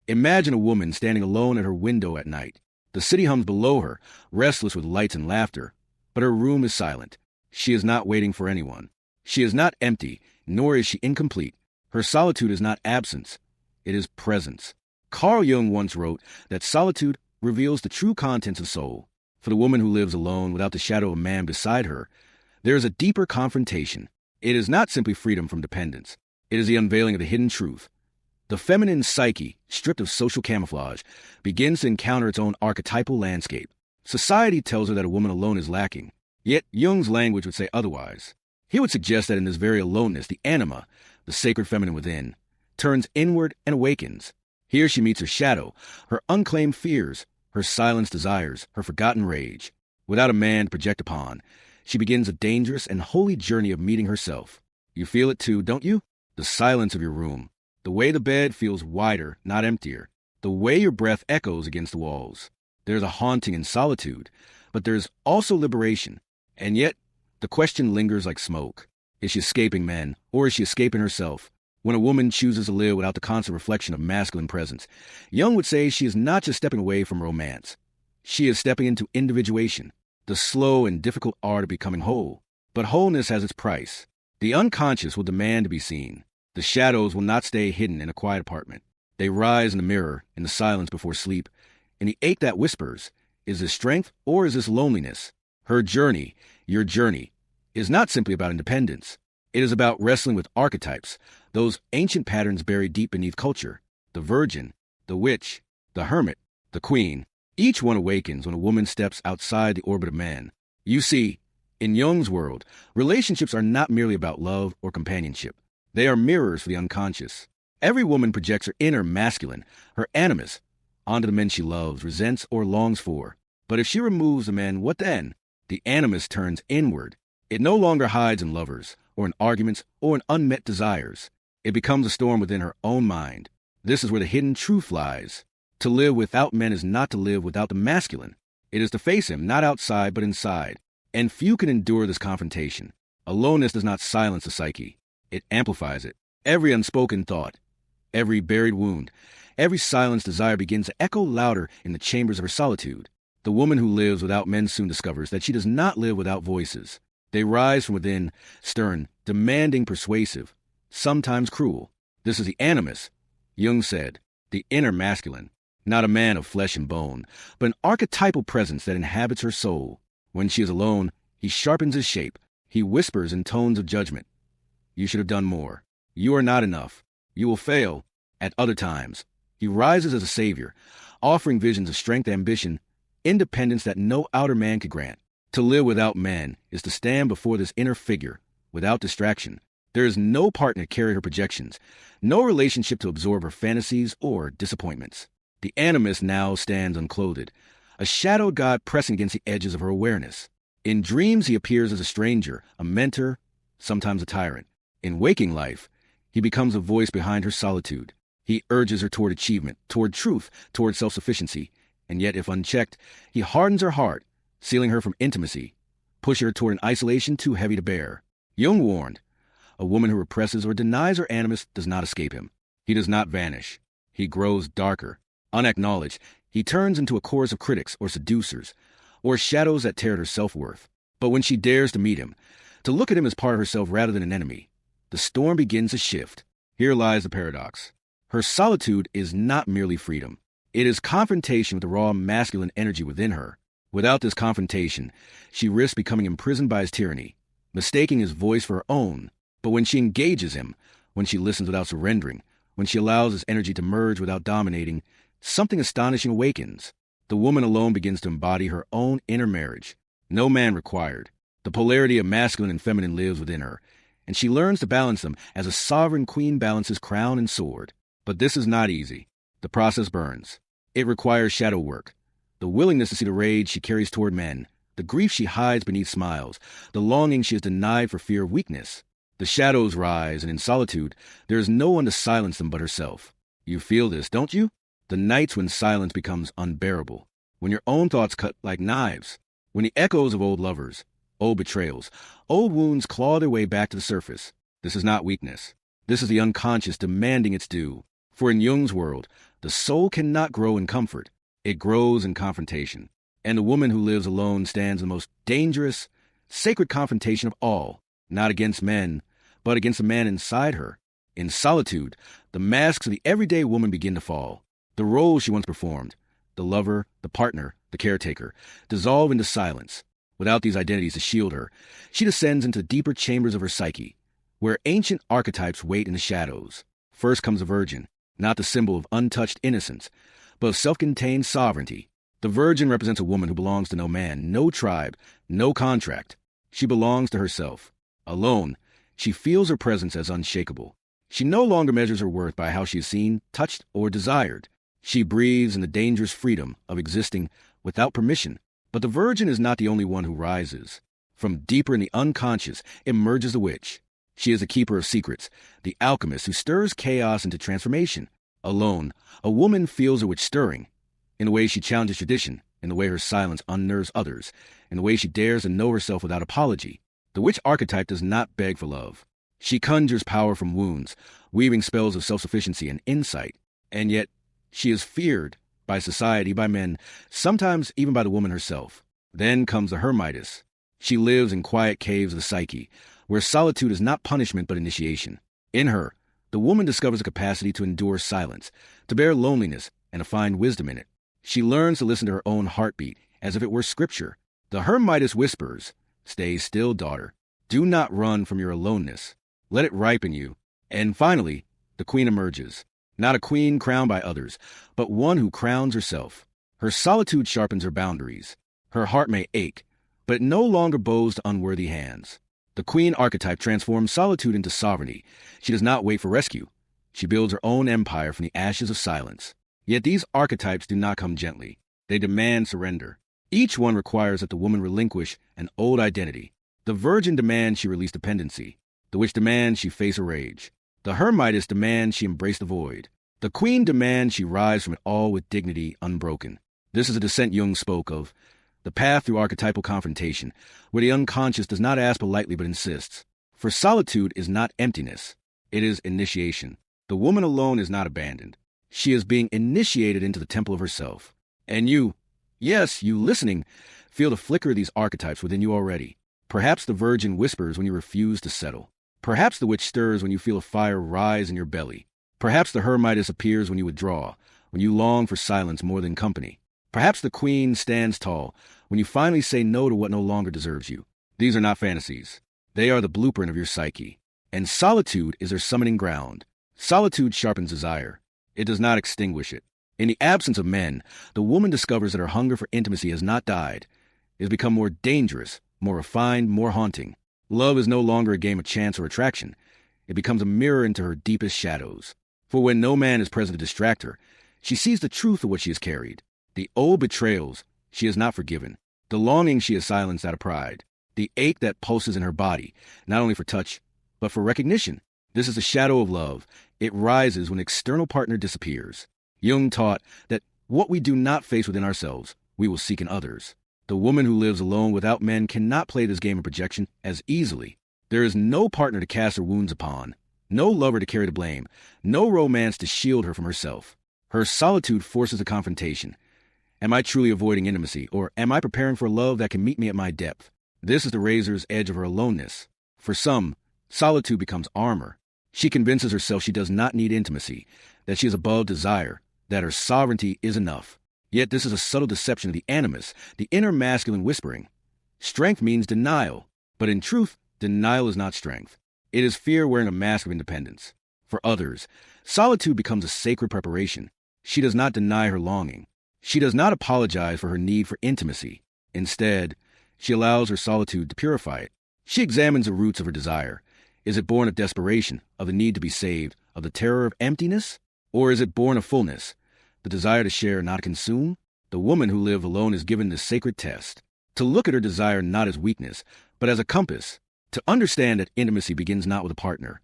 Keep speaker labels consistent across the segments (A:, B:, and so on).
A: Imagine a woman standing alone at her window at night. The city hums below her, restless with lights and laughter, but her room is silent. She is not waiting for anyone. She is not empty, nor is she incomplete. Her solitude is not absence. It is presence. Carl Jung once wrote that solitude reveals the true contents of soul. For the woman who lives alone without the shadow of man beside her, there is a deeper confrontation. It is not simply freedom from dependence. It is the unveiling of the hidden truth. The feminine psyche, stripped of social camouflage, begins to encounter its own archetypal landscape. Society tells her that a woman alone is lacking. Yet Jung's language would say otherwise. He would suggest that in this very aloneness, the anima, the sacred feminine within, turns inward and awakens. Here she meets her shadow, her unclaimed fears, her silenced desires, her forgotten rage. Without a man to project upon, she begins a dangerous and holy journey of meeting herself. You feel it too, don't you? The silence of your room. The way the bed feels wider, not emptier. The way your breath echoes against the walls. There's a haunting in solitude, but there's also liberation. And yet, the question lingers like smoke. Is she escaping men, or is she escaping herself? When a woman chooses to live without the constant reflection of masculine presence, Jung would say she is not just stepping away from romance. She is stepping into individuation, the slow and difficult art of becoming whole. But wholeness has its price. The unconscious will demand to be seen. The shadows will not stay hidden in a quiet apartment. They rise in the mirror, in the silence before sleep, and the ache that whispers, is this strength or is this loneliness? Her journey, your journey, is not simply about independence. It is about wrestling with archetypes, those ancient patterns buried deep beneath culture. The virgin, the witch, the hermit, the queen. Each one awakens when a woman steps outside the orbit of man. You see, in Jung's world, relationships are not merely about love or companionship. They are mirrors for the unconscious. Every woman projects her inner masculine, her animus, onto the men she loves, resents, or longs for. But if she removes the men, what then? The animus turns inward. It no longer hides in lovers, or in arguments, or in unmet desires. It becomes a storm within her own mind. This is where the hidden truth lies. To live without men is not to live without the masculine. It is to face him, not outside, but inside. And few can endure this confrontation. Aloneness does not silence the psyche. It amplifies it. Every unspoken thought, every buried wound, every silenced desire begins to echo louder in the chambers of her solitude. The woman who lives without men soon discovers that she does not live without voices. They rise from within, stern, demanding, persuasive, sometimes cruel. This is the animus, Jung said, the inner masculine, not a man of flesh and bone, but an archetypal presence that inhabits her soul. When she is alone, he sharpens his shape. He whispers in tones of judgment. You should have done more. You are not enough. You will fail. At other times, he rises as a savior, offering visions of strength, ambition, independence that no outer man could grant. To live without man is to stand before this inner figure, without distraction. There is no partner to carry her projections, no relationship to absorb her fantasies or disappointments. The animus now stands unclothed, a shadowed god pressing against the edges of her awareness. In dreams, he appears as a stranger, a mentor, sometimes a tyrant. In waking life, he becomes a voice behind her solitude. He urges her toward achievement, toward truth, toward self-sufficiency. And yet, if unchecked, he hardens her heart, sealing her from intimacy, pushing her toward an isolation too heavy to bear. Jung warned, a woman who represses or denies her animus does not escape him. He does not vanish. He grows darker. Unacknowledged, he turns into a chorus of critics or seducers, or shadows that tear at her self-worth. But when she dares to meet him, to look at him as part of herself rather than an enemy, the storm begins to shift. Here lies the paradox. Her solitude is not merely freedom. It is confrontation with the raw masculine energy within her. Without this confrontation, she risks becoming imprisoned by his tyranny, mistaking his voice for her own. But when she engages him, when she listens without surrendering, when she allows his energy to merge without dominating, something astonishing awakens. The woman alone begins to embody her own inner marriage. No man required. The polarity of masculine and feminine lives within her, and she learns to balance them as a sovereign queen balances crown and sword. But this is not easy. The process burns. It requires shadow work. The willingness to see the rage she carries toward men, the grief she hides beneath smiles, the longing she is denied for fear of weakness. The shadows rise, and in solitude, there is no one to silence them but herself. You feel this, don't you? The nights when silence becomes unbearable, when your own thoughts cut like knives, when the echoes of old lovers, old betrayals, old wounds claw their way back to the surface. This is not weakness. This is the unconscious demanding its due. For in Jung's world, The soul cannot grow in comfort. It grows in confrontation. And the woman who lives alone stands in the most dangerous, sacred confrontation of all, not against men, but against the man inside her. In solitude, the masks of the everyday woman begin to fall. The roles she once performed, the lover, the partner, the caretaker, dissolve into silence. Without these identities to shield her, she descends into the deeper chambers of her psyche, where ancient archetypes wait in the shadows. First comes the virgin, not the symbol of untouched innocence, but of self-contained sovereignty. The virgin represents a woman who belongs to no man, no tribe, no contract. She belongs to herself. Alone, she feels her presence as unshakable. She no longer measures her worth by how she is seen, touched, or desired. She breathes in the dangerous freedom of existing without permission. But the virgin is not the only one who rises. From deeper in the unconscious emerges the witch. She is the keeper of secrets, the alchemist who stirs chaos into transformation. Alone, a woman feels her witch stirring, in the way she challenges tradition, in the way her silence unnerves others, in the way she dares to know herself without apology. The witch archetype does not beg for love. She conjures power from wounds, weaving spells of self-sufficiency and insight. And yet, she is feared by society, by men, sometimes even by the woman herself. Then comes the hermitess. She lives in quiet caves of the psyche, where solitude is not punishment but initiation. In her, the woman discovers a capacity to endure silence, to bear loneliness, and to find wisdom in it. She learns to listen to her own heartbeat, as if it were scripture. The hermitess whispers, "Stay still, daughter. Do not run from your aloneness. Let it ripen you." And finally, the queen emerges. Not a queen crowned by others, but one who crowns herself. Her solitude sharpens her boundaries. Her heart may ache, but it no longer bows to unworthy hands. The queen archetype transforms solitude into sovereignty. She does not wait for rescue. She builds her own empire from the ashes of silence. Yet these archetypes do not come gently. They demand surrender. Each one requires that the woman relinquish an old identity. The virgin demands she release dependency. The witch demands she face her rage. The hermitess demands she embrace the void. The queen demands she rise from it all with dignity unbroken. This is a descent Jung spoke of, the path through archetypal confrontation, where the unconscious does not ask politely but insists. For solitude is not emptiness. It is initiation. The woman alone is not abandoned. She is being initiated into the temple of herself. And you, yes, you listening, feel the flicker of these archetypes within you already. Perhaps the virgin whispers when you refuse to settle. Perhaps the witch stirs when you feel a fire rise in your belly. Perhaps the hermitess appears when you withdraw, when you long for silence more than company. Perhaps the queen stands tall when you finally say no to what no longer deserves you. These are not fantasies. They are the blueprint of your psyche. And solitude is their summoning ground. Solitude sharpens desire. It does not extinguish it. In the absence of men, the woman discovers that her hunger for intimacy has not died. It has become more dangerous, more refined, more haunting. Love is no longer a game of chance or attraction. It becomes a mirror into her deepest shadows. For when no man is present to distract her, she sees the truth of what she has carried. The old betrayals she has not forgiven. The longing she has silenced out of pride. The ache that pulses in her body, not only for touch, but for recognition. This is the shadow of love. It rises when an external partner disappears. Jung taught that what we do not face within ourselves, we will seek in others. The woman who lives alone without men cannot play this game of projection as easily. There is no partner to cast her wounds upon, no lover to carry the blame, no romance to shield her from herself. Her solitude forces a confrontation. Am I truly avoiding intimacy, or am I preparing for love that can meet me at my depth? This is the razor's edge of her aloneness. For some, solitude becomes armor. She convinces herself she does not need intimacy, that she is above desire, that her sovereignty is enough. Yet this is a subtle deception of the animus, the inner masculine whispering. Strength means denial, but in truth, denial is not strength. It is fear wearing a mask of independence. For others, solitude becomes a sacred preparation. She does not deny her longing. She does not apologize for her need for intimacy. Instead, she allows her solitude to purify it. She examines the roots of her desire. Is it born of desperation, of the need to be saved, of the terror of emptiness? Or is it born of fullness, the desire to share, not consume? The woman who lives alone is given this sacred test, to look at her desire not as weakness, but as a compass, to understand that intimacy begins not with a partner,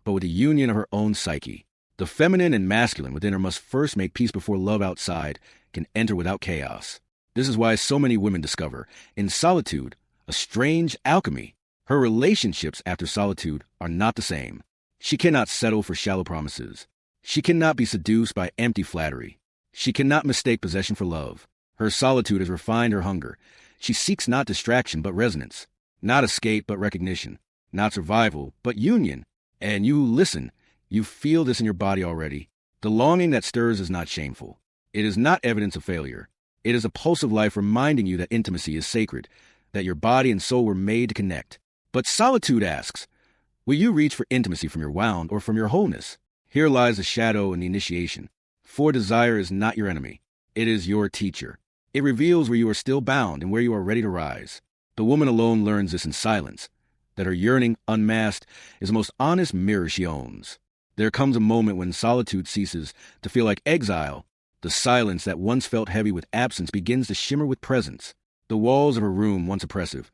A: but with the union of her own psyche. The feminine and masculine within her must first make peace before love outside can enter without chaos. This is why so many women discover, in solitude, a strange alchemy. Her relationships after solitude are not the same. She cannot settle for shallow promises. She cannot be seduced by empty flattery. She cannot mistake possession for love. Her solitude has refined her hunger. She seeks not distraction but resonance, not escape but recognition, not survival but union. And you listen. You feel this in your body already. The longing that stirs is not shameful. It is not evidence of failure. It is a pulse of life reminding you that intimacy is sacred, that your body and soul were made to connect. But solitude asks, will you reach for intimacy from your wound or from your wholeness? Here lies the shadow and the initiation. For desire is not your enemy. It is your teacher. It reveals where you are still bound and where you are ready to rise. The woman alone learns this in silence, that her yearning, unmasked, is the most honest mirror she owns. There comes a moment when solitude ceases to feel like exile. The silence that once felt heavy with absence begins to shimmer with presence. The walls of her room, once oppressive,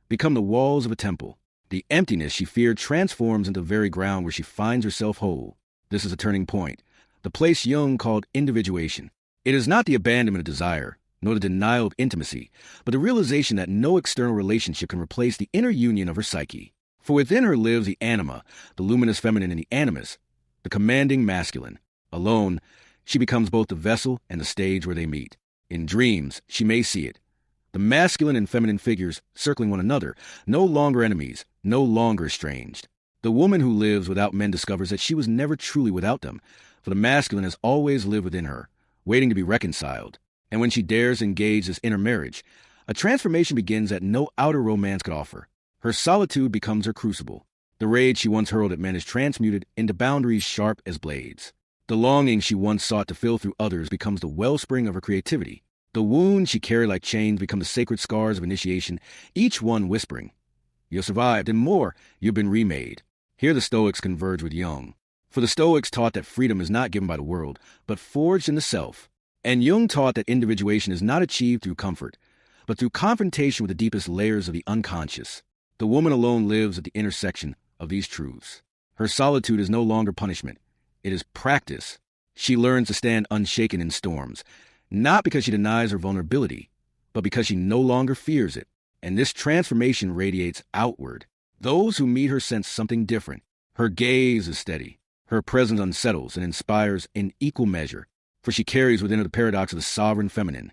A: become the walls of a temple. The emptiness she feared transforms into the very ground where she finds herself whole. This is a turning point, the place Jung called individuation. It is not the abandonment of desire, nor the denial of intimacy, but the realization that no external relationship can replace the inner union of her psyche. For within her lives the Anima, the luminous feminine, and the Animus, the commanding masculine. Alone, she becomes both the vessel and the stage where they meet. In dreams, she may see it. The masculine and feminine figures circling one another, no longer enemies, no longer estranged. The woman who lives without men discovers that she was never truly without them, for the masculine has always lived within her, waiting to be reconciled. And when she dares engage this inner marriage, a transformation begins that no outer romance could offer. Her solitude becomes her crucible. The rage she once hurled at men is transmuted into boundaries sharp as blades. The longing she once sought to fill through others becomes the wellspring of her creativity. The wounds she carried like chains become the sacred scars of initiation, each one whispering, "You survived, and more, you've been remade." Here the Stoics converge with Jung. For the Stoics taught that freedom is not given by the world, but forged in the self. And Jung taught that individuation is not achieved through comfort, but through confrontation with the deepest layers of the unconscious. The woman alone lives at the intersection of these truths. Her solitude is no longer punishment. It is practice. She learns to stand unshaken in storms, not because she denies her vulnerability, but because she no longer fears it. And this transformation radiates outward. Those who meet her sense something different. Her gaze is steady. Her presence unsettles and inspires in equal measure, for she carries within her the paradox of the sovereign feminine,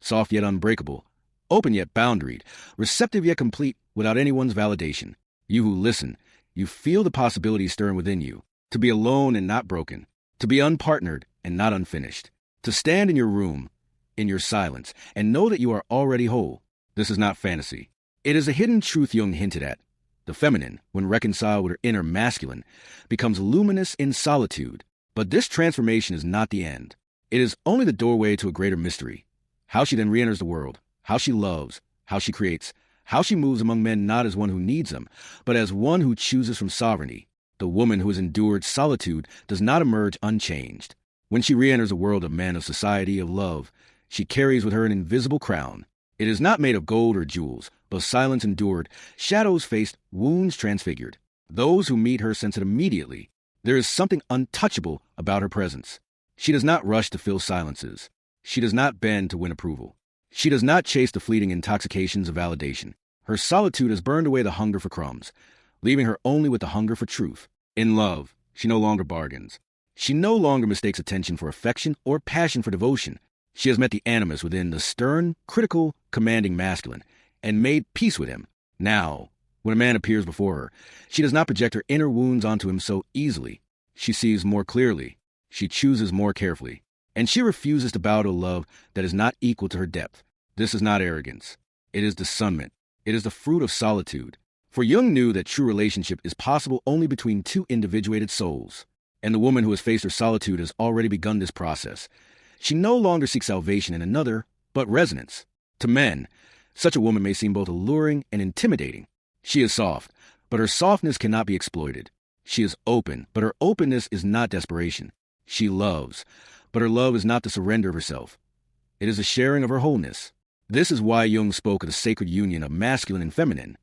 A: soft yet unbreakable, open yet boundaried, receptive yet complete without anyone's validation. You who listen, you feel the possibilities stirring within you, to be alone and not broken, to be unpartnered and not unfinished, to stand in your room, in your silence, and know that you are already whole. This is not fantasy. It is a hidden truth Jung hinted at. The feminine, when reconciled with her inner masculine, becomes luminous in solitude. But this transformation is not the end. It is only the doorway to a greater mystery. How she then re-enters the world, how she loves, how she creates, how she moves among men not as one who needs them, but as one who chooses from sovereignty. The woman who has endured solitude does not emerge unchanged. When she re-enters a world of men, of society, of love, she carries with her an invisible crown. It is not made of gold or jewels, but silence endured, shadows faced, wounds transfigured. Those who meet her sense it immediately. There is something untouchable about her presence. She does not rush to fill silences. She does not bend to win approval. She does not chase the fleeting intoxications of validation. Her solitude has burned away the hunger for crumbs, leaving her only with the hunger for truth. In love, she no longer bargains. She no longer mistakes attention for affection or passion for devotion. She has met the Animus within the stern, critical, commanding masculine, and made peace with him. Now, when a man appears before her, she does not project her inner wounds onto him so easily. She sees more clearly. She chooses more carefully. And she refuses to bow to a love that is not equal to her depth. This is not arrogance. It is discernment. It is the fruit of solitude. For Jung knew that true relationship is possible only between two individuated souls. And the woman who has faced her solitude has already begun this process. She no longer seeks salvation in another, but resonance. To men, such a woman may seem both alluring and intimidating. She is soft, but her softness cannot be exploited. She is open, but her openness is not desperation. She loves, but her love is not the surrender of herself. It is a sharing of her wholeness. This is why Jung spoke of the sacred union of masculine and feminine,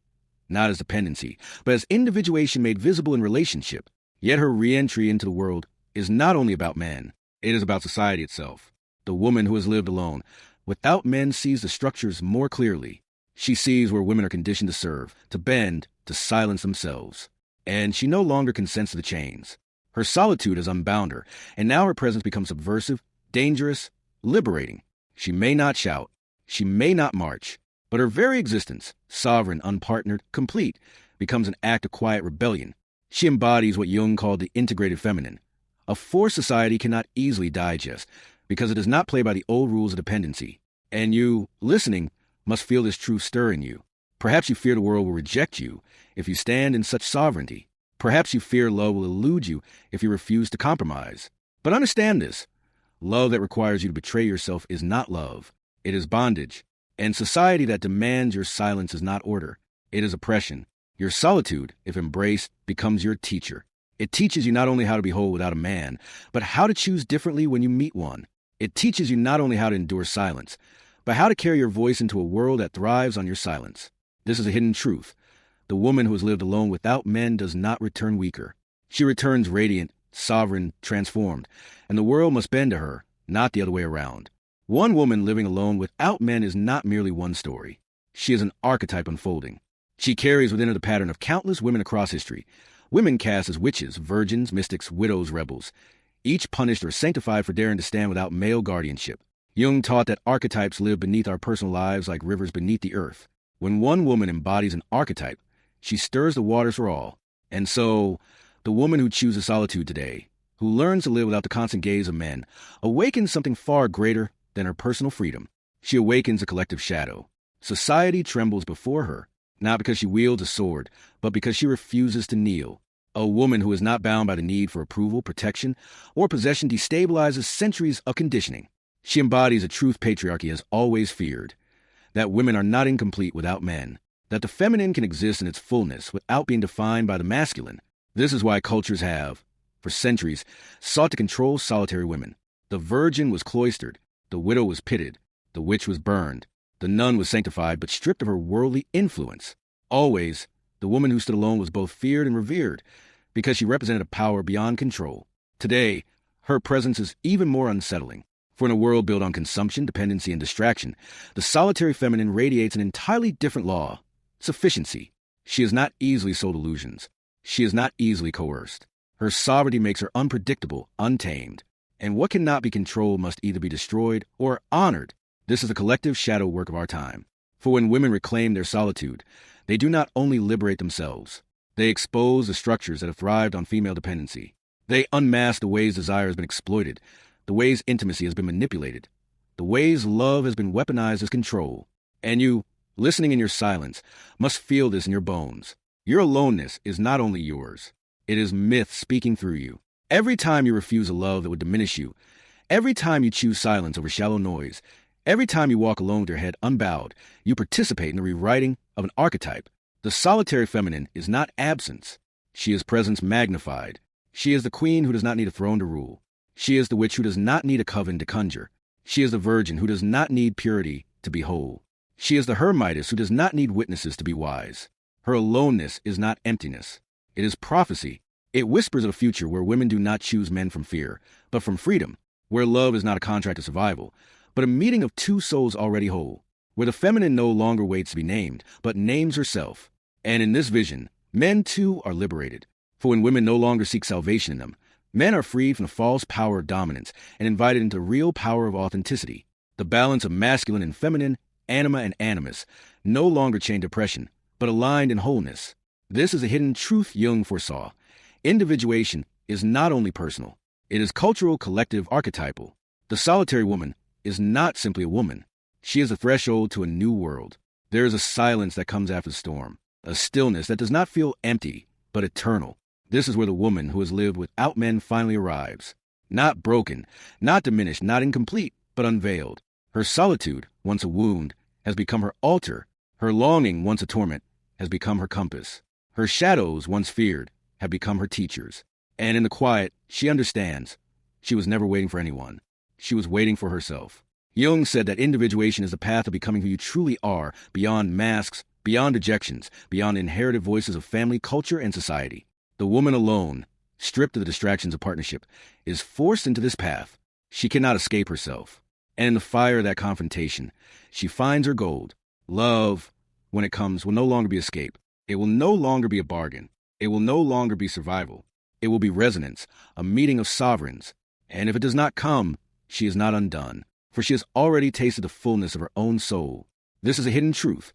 A: not as dependency, but as individuation made visible in relationship. Yet her re-entry into the world is not only about man. It is about society itself. The woman who has lived alone, without men, sees the structures more clearly. She sees where women are conditioned to serve, to bend, to silence themselves. And she no longer consents to the chains. Her solitude has unbound her, and now her presence becomes subversive, dangerous, liberating. She may not shout, she may not march, but her very existence, sovereign, unpartnered, complete, becomes an act of quiet rebellion. She embodies what Jung called the integrated feminine, a force society cannot easily digest because it does not play by the old rules of dependency. And you, listening, must feel this truth stir in you. Perhaps you fear the world will reject you if you stand in such sovereignty. Perhaps you fear love will elude you if you refuse to compromise. But understand this. Love that requires you to betray yourself is not love. It is bondage. And society that demands your silence is not order. It is oppression. Your solitude, if embraced, becomes your teacher. It teaches you not only how to be whole without a man, but how to choose differently when you meet one. It teaches you not only how to endure silence, but how to carry your voice into a world that thrives on your silence. This is a hidden truth. The woman who has lived alone without men does not return weaker. She returns radiant, sovereign, transformed, and the world must bend to her, not the other way around. One woman living alone without men is not merely one story. She is an archetype unfolding. She carries within her the pattern of countless women across history. Women cast as witches, virgins, mystics, widows, rebels, each punished or sanctified for daring to stand without male guardianship. Jung taught that archetypes live beneath our personal lives like rivers beneath the earth. When one woman embodies an archetype, she stirs the waters for all. And so, the woman who chooses solitude today, who learns to live without the constant gaze of men, awakens something far greater than her personal freedom. She awakens a collective shadow. Society trembles before her, not because she wields a sword, but because she refuses to kneel. A woman who is not bound by the need for approval, protection, or possession destabilizes centuries of conditioning. She embodies a truth patriarchy has always feared, that women are not incomplete without men, that the feminine can exist in its fullness without being defined by the masculine. This is why cultures have, for centuries, sought to control solitary women. The virgin was cloistered, the widow was pitted, the witch was burned, the nun was sanctified but stripped of her worldly influence. Always, the woman who stood alone was both feared and revered because she represented a power beyond control. Today, her presence is even more unsettling. For in a world built on consumption, dependency, and distraction, the solitary feminine radiates an entirely different law: sufficiency. She is not easily sold illusions. She is not easily coerced. Her sovereignty makes her unpredictable, untamed. And what cannot be controlled must either be destroyed or honored. This is the collective shadow work of our time. For when women reclaim their solitude, they do not only liberate themselves, they expose the structures that have thrived on female dependency. They unmask the ways desire has been exploited, the ways intimacy has been manipulated, the ways love has been weaponized as control. And you, listening in your silence, must feel this in your bones. Your aloneness is not only yours, it is myth speaking through you. Every time you refuse a love that would diminish you, every time you choose silence over shallow noise, every time you walk alone with your head unbowed, you participate in the rewriting of an archetype. The solitary feminine is not absence. She is presence magnified. She is the queen who does not need a throne to rule. She is the witch who does not need a coven to conjure. She is the virgin who does not need purity to be whole. She is the hermitess who does not need witnesses to be wise. Her aloneness is not emptiness. It is prophecy. It whispers of a future where women do not choose men from fear, but from freedom, where love is not a contract of survival, but a meeting of two souls already whole, where the feminine no longer waits to be named, but names herself. And in this vision, men too are liberated. For when women no longer seek salvation in them, men are freed from the false power of dominance and invited into the real power of authenticity. The balance of masculine and feminine, anima and animus, no longer chained oppression, but aligned in wholeness. This is a hidden truth Jung foresaw. Individuation is not only personal, it is cultural, collective, archetypal. The solitary woman is not simply a woman. She is a threshold to a new world. There is a silence that comes after the storm, a stillness that does not feel empty, but eternal. This is where the woman who has lived without men finally arrives. Not broken, not diminished, not incomplete, but unveiled. Her solitude, once a wound, has become her altar. Her longing, once a torment, has become her compass. Her shadows, once feared, have become her teachers. And in the quiet, she understands. She was never waiting for anyone. She was waiting for herself. Jung said that individuation is the path of becoming who you truly are, beyond masks, beyond dejections, beyond inherited voices of family, culture, and society. The woman alone, stripped of the distractions of partnership, is forced into this path. She cannot escape herself. And in the fire of that confrontation, she finds her gold. Love, when it comes, will no longer be escape. It will no longer be a bargain. It will no longer be survival. It will be resonance, a meeting of sovereigns. And if it does not come, she is not undone, for she has already tasted the fullness of her own soul. This is a hidden truth.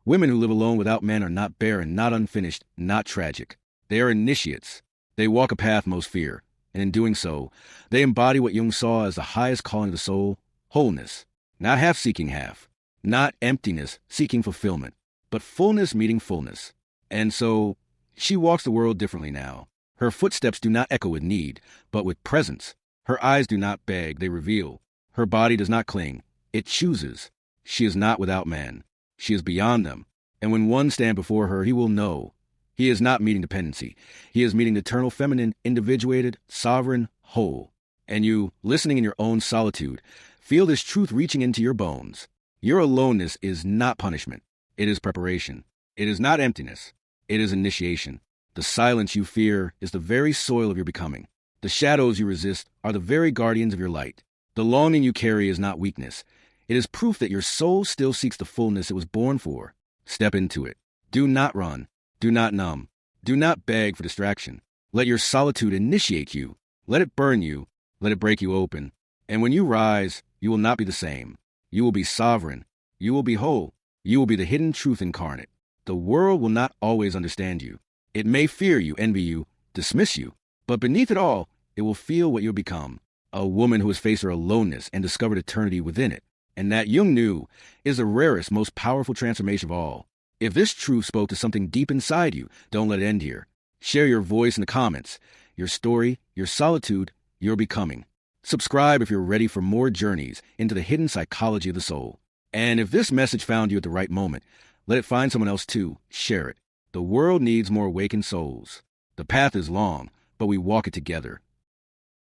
A: Women who live alone without men are not barren, not unfinished, not tragic. They are initiates. They walk a path most fear, and in doing so, they embody what Jung saw as the highest calling of the soul, wholeness. Not half seeking half, not emptiness seeking fulfillment, but fullness meeting fullness. And so, she walks the world differently now. Her footsteps do not echo with need, but with presence. Her eyes do not beg, they reveal. Her body does not cling, it chooses. She is not without man. She is beyond them. And when one stand before her, he will know. He is not meeting dependency. He is meeting the eternal feminine, individuated, sovereign, whole. And you, listening in your own solitude, feel this truth reaching into your bones. Your aloneness is not punishment. It is preparation. It is not emptiness. It is initiation. The silence you fear is the very soil of your becoming. The shadows you resist are the very guardians of your light. The longing you carry is not weakness. It is proof that your soul still seeks the fullness it was born for. Step into it. Do not run. Do not numb. Do not beg for distraction. Let your solitude initiate you. Let it burn you. Let it break you open. And when you rise, you will not be the same. You will be sovereign. You will be whole. You will be the hidden truth incarnate. The world will not always understand you. It may fear you, envy you, dismiss you. But beneath it all, it will feel what you'll become. A woman who has faced her aloneness and discovered eternity within it. And that Jung knew is the rarest, most powerful transformation of all. If this truth spoke to something deep inside you, don't let it end here. Share your voice in the comments, your story, your solitude, your becoming. Subscribe if you're ready for more journeys into the hidden psychology of the soul. And if this message found you at the right moment, let it find someone else too. Share it. The world needs more awakened souls. The path is long, but we walk it together.